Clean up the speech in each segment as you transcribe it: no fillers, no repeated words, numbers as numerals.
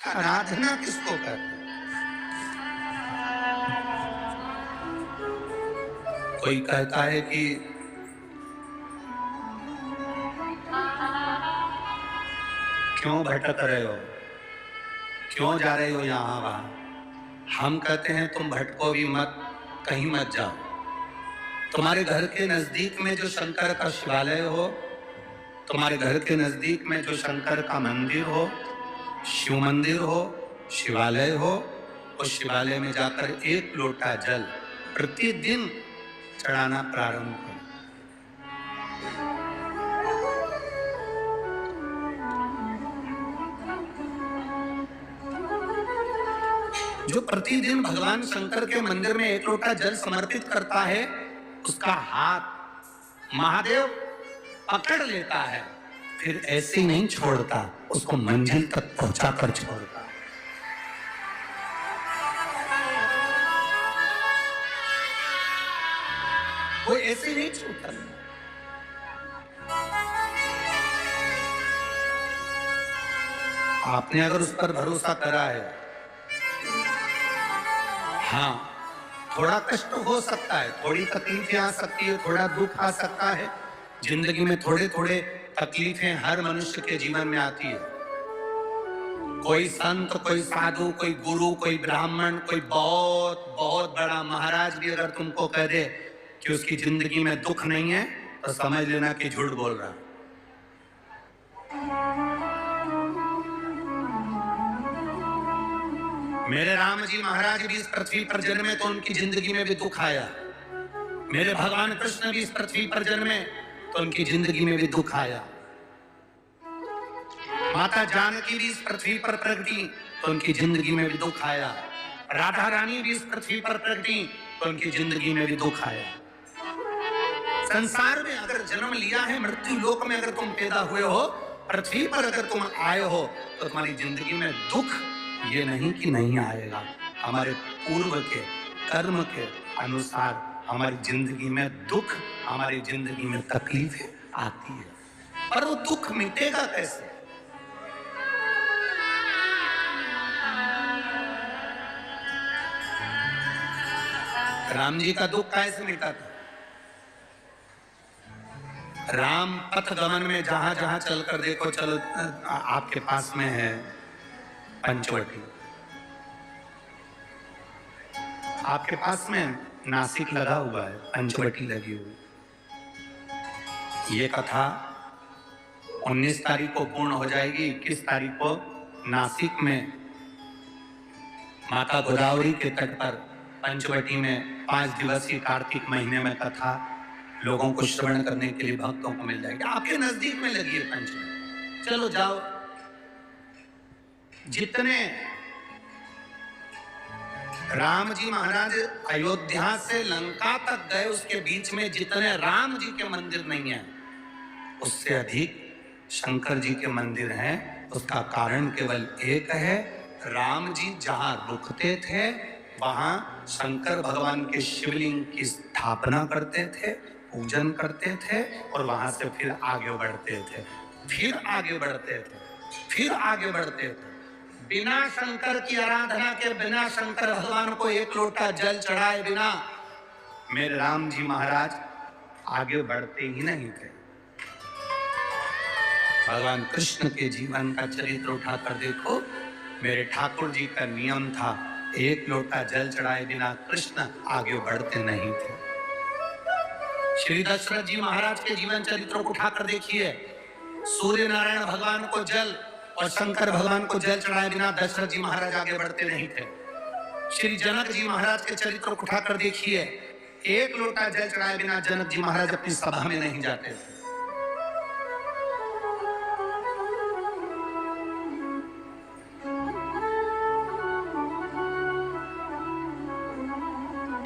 आराधना किसको करते हैं? कोई कहता है कि क्यों भटक रहे हो, क्यों जा रहे हो यहाँ वहां। हम कहते हैं तुम भटको भी मत, कहीं मत जाओ। तुम्हारे घर के नजदीक में जो शंकर का शिवालय हो, तुम्हारे घर के नजदीक में जो शंकर का मंदिर हो, शिव मंदिर हो, शिवालय हो, उस शिवालय में जाकर एक लोटा जल प्रतिदिन चढ़ाना प्रारंभ करो। जो प्रतिदिन भगवान शंकर के मंदिर में एक लोटा जल समर्पित करता है, उसका हाथ महादेव पकड़ लेता है, फिर ऐसे नहीं छोड़ता, उसको मंजिल तक पहुंचाकर छोड़ता है। वो ऐसे नहीं छूटता। आपने अगर उस पर भरोसा करा है, हाँ, थोड़ा कष्ट हो सकता है, थोड़ी तकलीफें आ सकती है, थोड़ा दुख आ सकता है। जिंदगी में थोड़े थोड़े तकलीफें हर मनुष्य के जीवन में आती है। कोई संत, कोई साधु, कोई गुरु, कोई ब्राह्मण, कोई बहुत बहुत बड़ा महाराज भी अगर तुमको कह दे कि उसकी जिंदगी में दुख नहीं है, तो समझ लेना कि झूठ बोल रहा है। मेरे राम जी महाराज भी इस पृथ्वी पर जन्मे तो उनकी जिंदगी में भी दुख आया। मेरे भगवान कृष्ण भी इस पृथ्वी पर जन्मे तो उनकी जिंदगी में भी दुख आया। माता जानकी भी इस पृथ्वी पर प्रगटी तो उनकी जिंदगी में भी दुख आया। राधा रानी भी इस पृथ्वी पर प्रगटी तो उनकी जिंदगी में भी दुख आया। संसार में अगर जन्म लिया है, मृत्यु लोक में अगर तुम पैदा हुए हो, पृथ्वी पर अगर तुम आए हो, तो तुम्हारी जिंदगी में दुख ये नहीं कि नहीं आएगा। हमारे पूर्व के कर्म के अनुसार हमारी जिंदगी में दुख, हमारी जिंदगी में तकलीफें आती है, पर वो दुख मिटेगा कैसे? राम जी का दुख कैसे मिटा था? राम पथ गमन में जहां जहां चलकर देखो, चलो आपके पास में है पंचवटी, आपके पास में नासिक लगा हुआ है, पंचवटी लगी हुई। ये कथा 19 तारीख को पूर्ण हो जाएगी। 21 तारीख को नासिक में माता गोदावरी के तट पर पंचवटी में 5 दिवसीय कार्तिक महीने में कथा लोगों को श्रवण करने के लिए भक्तों को मिल जाएगी। आपके नजदीक में लगी है पंचवटी, चलो जाओ। जितने राम जी महाराज अयोध्या से लंका तक गए, उसके बीच में जितने राम जी के मंदिर नहीं है, उससे अधिक शंकर जी के मंदिर हैं। उसका कारण केवल एक है, राम जी जहां रुकते थे वहां शंकर भगवान के शिवलिंग की स्थापना करते थे, पूजन करते थे, और वहां से फिर आगे बढ़ते थे, फिर आगे बढ़ते थे, फिर आगे बढ़ते थे। बिना शंकर की आराधना के, बिना शंकर भगवान को एक लोटा जल चढ़ाए बिना मेरे राम जी महाराज आगे बढ़ते ही नहीं थे। भगवान कृष्ण के जीवन का चरित्र उठाकर देखो, मेरे ठाकुर जी का नियम था, एक लोटा जल चढ़ाए बिना कृष्ण आगे बढ़ते नहीं थे। श्री दशरथ जी महाराज के जीवन चरित्र को उठाकर देखिए, सूर्य नारायण भगवान को जल और शंकर भगवान को जल चढ़ाए बिना दशरथ जी महाराज आगे बढ़ते नहीं थे। श्री जनक जी महाराज के चरित्र को उठाकर देखिए, एक लोटा जल चढ़ाए बिना जनक जी महाराज अपनी सभा में नहीं जाते थे।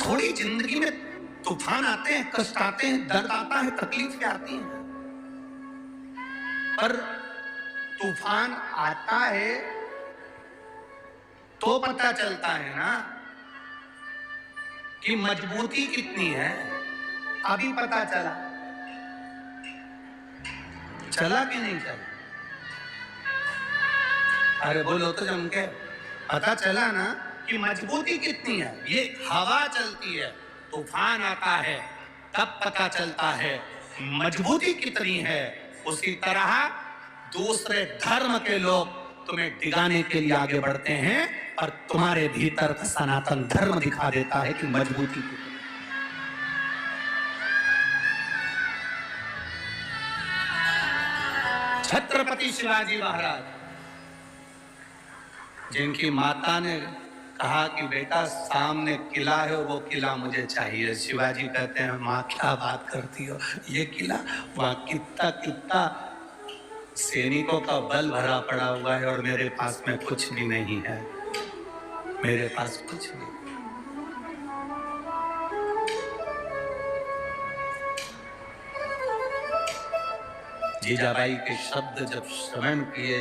थोड़ी जिंदगी में तूफान आते हैं, कष्ट आते हैं, दर्द आता है, तकलीफें आती हैं, पर तूफान आता है तो पता चलता है ना कि मजबूती कितनी है। अभी पता चला, चला कि नहीं चला? अरे बोलो तो जम के। पता चला ना कि मजबूती कितनी है। ये हवा चलती है, तूफान आता है, तब पता चलता है मजबूती कितनी है। उसी तरह दूसरे धर्म के लोग तुम्हें डिगाने के लिए आगे बढ़ते हैं, और तुम्हारे भीतर का सनातन धर्म दिखा देता है कि मजबूती कितनी। छत्रपति शिवाजी महाराज, जिनकी माता ने कहा कि बेटा सामने किला है, वो किला मुझे चाहिए। शिवाजी कहते हैं माँ क्या बात करती हो, ये किला, वहां कितना कितना सैनिकों का बल भरा पड़ा हुआ है, और मेरे पास में कुछ भी नहीं है, मेरे पास कुछ नहीं। जीजाबाई के शब्द जब श्रवण किए,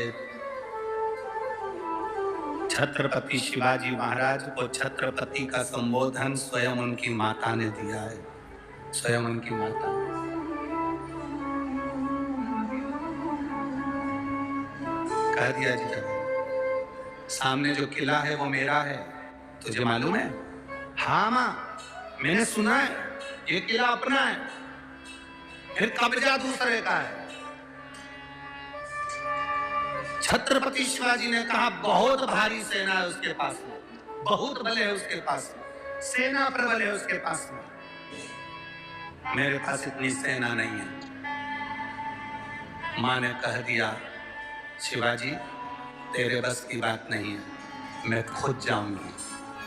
छत्रपति शिवाजी महाराज को छत्रपति का संबोधन स्वयं उनकी माता ने दिया है, स्वयं उनकी माता ने। कह दिया जीजाबाई, सामने जो किला है वो मेरा है, तुझे मालूम है? हाँ माँ, मैंने सुना है, ये किला अपना है, फिर कब्जा दूसरे का है। छत्रपति शिवाजी ने कहा बहुत भारी सेना है उसके पास में, बहुत बल है उसके पास में, सेना प्रबल है उसके पास में, मेरे पास इतनी सेना नहीं है। मां ने कह दिया शिवाजी तेरे बस की बात नहीं है, मैं खुद जाऊंगी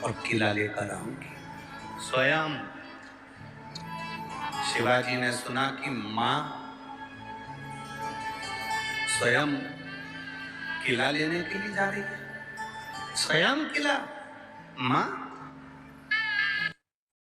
और किला लेकर आऊंगी। स्वयं शिवाजी ने सुना कि मां स्वयं किला लेने के लिए जा रही है, स्वयं किला। मां